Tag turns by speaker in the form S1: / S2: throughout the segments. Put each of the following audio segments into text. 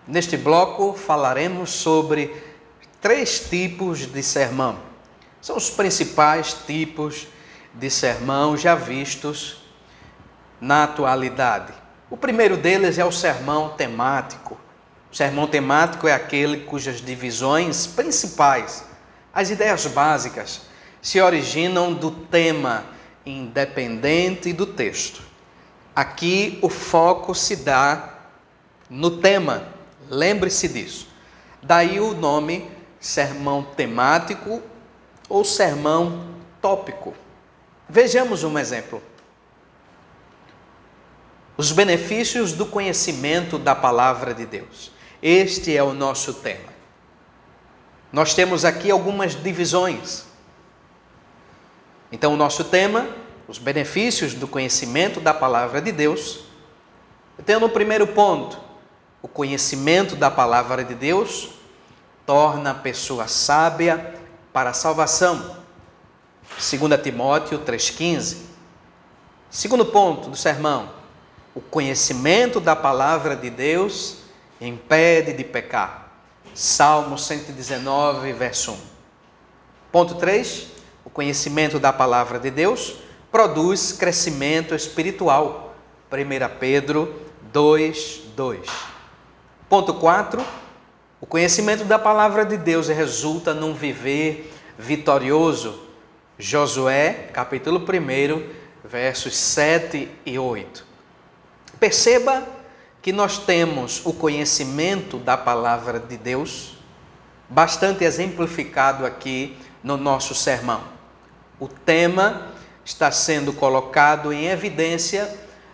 S1: Neste bloco falaremos sobre 3 tipos de sermão. São os principais tipos de sermão já vistos na atualidade. O primeiro deles é o sermão temático. O sermão temático é aquele cujas divisões principais, as ideias básicas, se originam do tema independente do texto. Aqui o foco se dá no tema, lembre-se disso. Daí o nome sermão temático ou sermão tópico. Vejamos um exemplo. Os benefícios do conhecimento da palavra de Deus. Este é o nosso tema. Nós temos aqui algumas divisões. Então, o nosso tema, os benefícios do conhecimento da palavra de Deus. Eu tenho no primeiro ponto, o conhecimento da palavra de Deus torna a pessoa sábia para a salvação. 2 Timóteo 3,15. Segundo ponto do sermão, o conhecimento da palavra de Deus impede de pecar. Salmo 119, verso 1. Ponto 3, o conhecimento da palavra de Deus produz crescimento espiritual. 1 Pedro 2, 2. Ponto 4, o conhecimento da palavra de Deus resulta num viver vitorioso. Josué, capítulo 1, versos 7 e 8. Perceba que nós temos o conhecimento da palavra de Deus bastante exemplificado aqui no nosso sermão. O tema está sendo colocado em evidência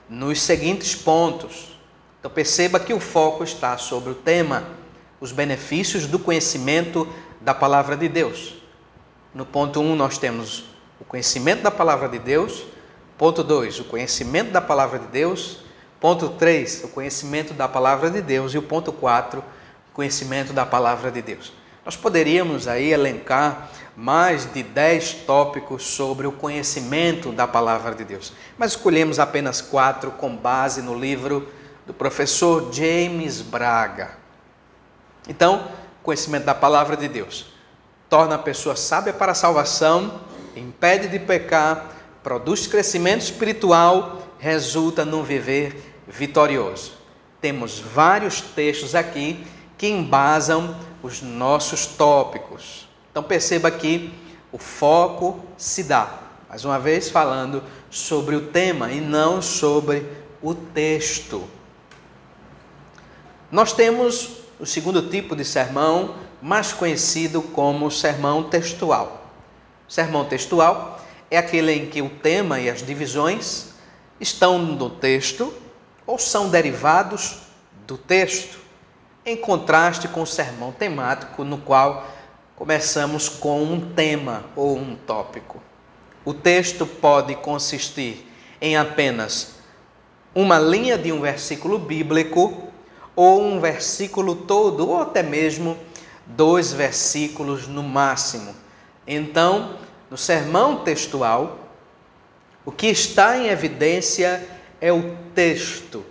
S1: nos seguintes pontos. Então perceba que o foco está sobre o tema, os benefícios do conhecimento da palavra de Deus. No ponto 1 nós temos o conhecimento da palavra de Deus. Ponto 2, o conhecimento da palavra de Deus. Ponto 3, o conhecimento da palavra de Deus. E o ponto 4, o conhecimento da palavra de Deus. Nós poderíamos aí elencar mais de 10 tópicos sobre o conhecimento da palavra de Deus. Mas escolhemos apenas 4 com base no livro do professor James Braga. Então, conhecimento da palavra de Deus torna a pessoa sábia para a salvação, impede de pecar, produz crescimento espiritual, resulta num viver vitorioso. Temos vários textos aqui que embasam os nossos tópicos. Então perceba que o foco se dá, mais uma vez falando sobre o tema e não sobre o texto. Nós temos o segundo tipo de sermão, mais conhecido como sermão textual. O sermão textual é aquele em que o tema e as divisões estão no texto ou são derivados do texto, em contraste com o sermão temático, no qual começamos com um tema ou um tópico. O texto pode consistir em apenas uma linha de um versículo bíblico, ou um versículo todo, ou até mesmo 2 versículos no máximo. Então, no sermão textual, o que está em evidência é o texto.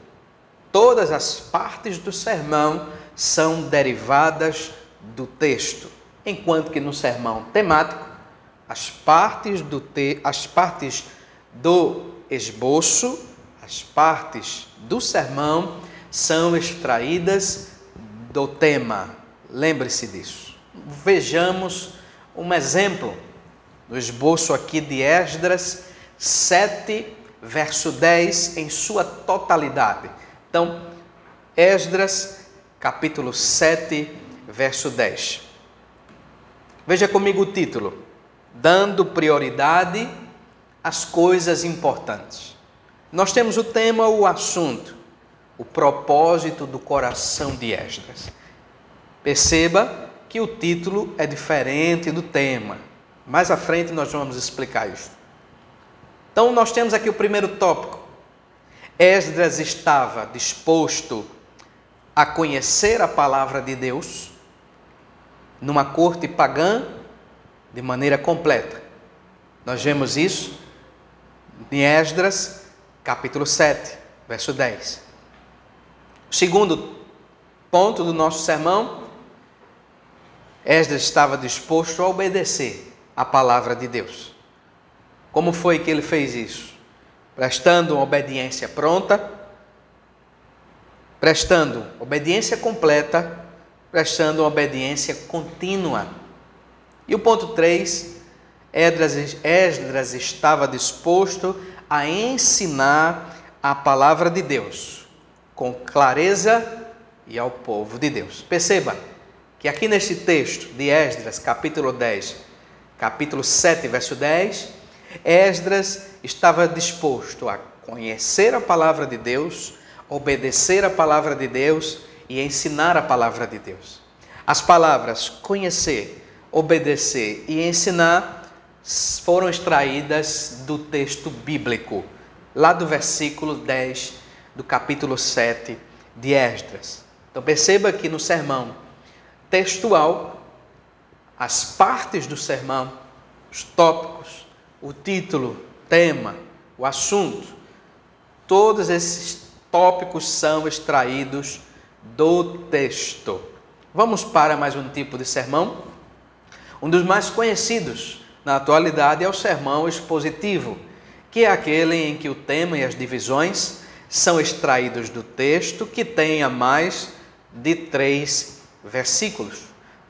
S1: Todas as partes do sermão são derivadas do texto, enquanto que no sermão temático, as partes do esboço, as partes do sermão são extraídas do tema. Lembre-se disso. Vejamos um exemplo do esboço aqui de Esdras 7, verso 10, em sua totalidade. Então, Esdras, capítulo 7, verso 10. Veja comigo o título: Dando prioridade às coisas importantes. Nós temos o tema, o assunto, o propósito do coração de Esdras. Perceba que o título é diferente do tema. Mais à frente nós vamos explicar isso. Então nós temos aqui o primeiro tópico. Esdras estava disposto a conhecer a palavra de Deus numa corte pagã de maneira completa. Nós vemos isso em Esdras, capítulo 7, verso 10. O segundo ponto do nosso sermão, Esdras estava disposto a obedecer a palavra de Deus. Como foi que ele fez isso? Prestando uma obediência pronta, prestando obediência completa, prestando uma obediência contínua. E o ponto 3, Esdras estava disposto a ensinar a palavra de Deus com clareza e ao povo de Deus. Perceba que aqui neste texto de Esdras, capítulo 10, capítulo 7, verso 10, Esdras estava disposto a conhecer a palavra de Deus, obedecer a palavra de Deus e ensinar a palavra de Deus. As palavras conhecer, obedecer e ensinar foram extraídas do texto bíblico, lá do versículo 10 do capítulo 7 de Esdras. Então perceba que no sermão textual, as partes do sermão, os tópicos, o título, tema, o assunto, todos esses tópicos são extraídos do texto. Vamos para mais um tipo de sermão. Um dos mais conhecidos na atualidade é o sermão expositivo, que é aquele em que o tema e as divisões são extraídos do texto, que tenha mais de 3 versículos.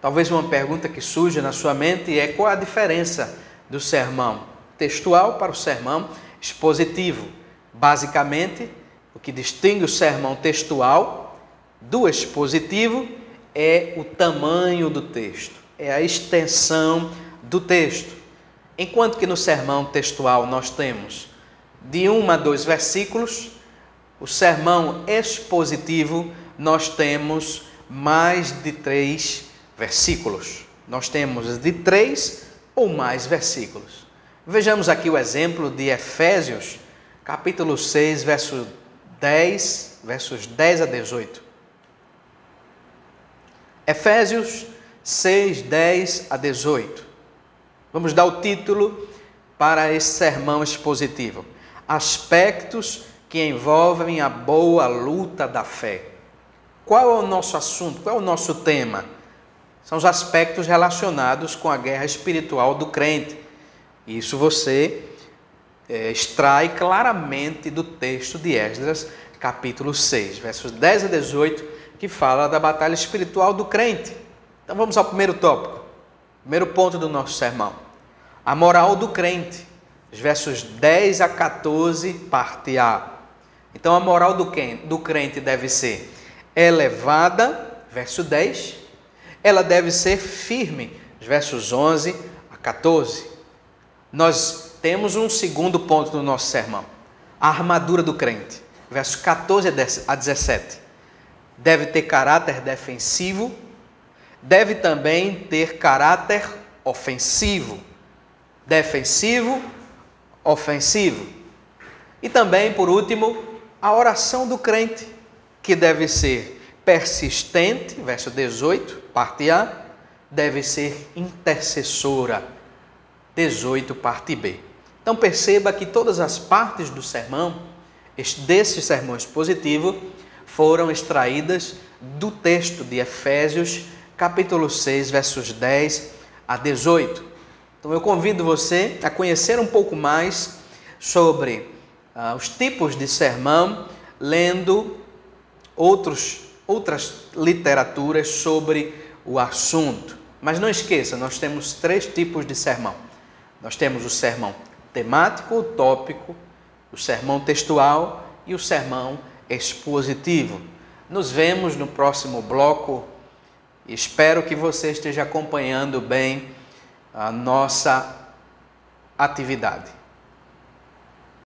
S1: Talvez uma pergunta que surja na sua mente é: qual a diferença do sermão textual para o sermão expositivo? Basicamente, o que distingue o sermão textual do expositivo é o tamanho do texto, é a extensão do texto. Enquanto que no sermão textual nós temos de 1 a 2 versículos, o sermão expositivo nós temos mais de 3 versículos. Nós temos de 3 ou mais versículos. Vejamos aqui o exemplo de Efésios, capítulo 6, versos 10 a 18. Efésios 6, 10 a 18. Vamos dar o título para esse sermão expositivo: Aspectos que envolvem a boa luta da fé. Qual é o nosso assunto? Qual é o nosso tema? São os aspectos relacionados com a guerra espiritual do crente. Isso você extrai claramente do texto de Esdras, capítulo 6, versos 10 a 18, que fala da batalha espiritual do crente. Então vamos ao primeiro tópico, primeiro ponto do nosso sermão: a moral do crente, os versos 10 a 14, parte A. Então a moral do crente deve ser elevada, verso 10, ela deve ser firme, os versos 11 a 14. Nós temos um segundo ponto do nosso sermão: a armadura do crente, versos 14 a 17. Deve ter caráter defensivo, deve também ter caráter ofensivo. Defensivo, ofensivo. E também, por último, a oração do crente, que deve ser persistente, verso 18, parte A, deve ser intercessora, 18, parte B. Então perceba que todas as partes do sermão, desse sermão expositivo, foram extraídas do texto de Efésios, capítulo 6, versos 10 a 18. Então eu convido você a conhecer um pouco mais sobre os tipos de sermão, lendo outras literaturas sobre o assunto. Mas não esqueça, nós temos 3 tipos de sermão. Nós temos o sermão temático, o tópico, o sermão textual e o sermão expositivo. Nos vemos no próximo bloco e espero que você esteja acompanhando bem a nossa atividade.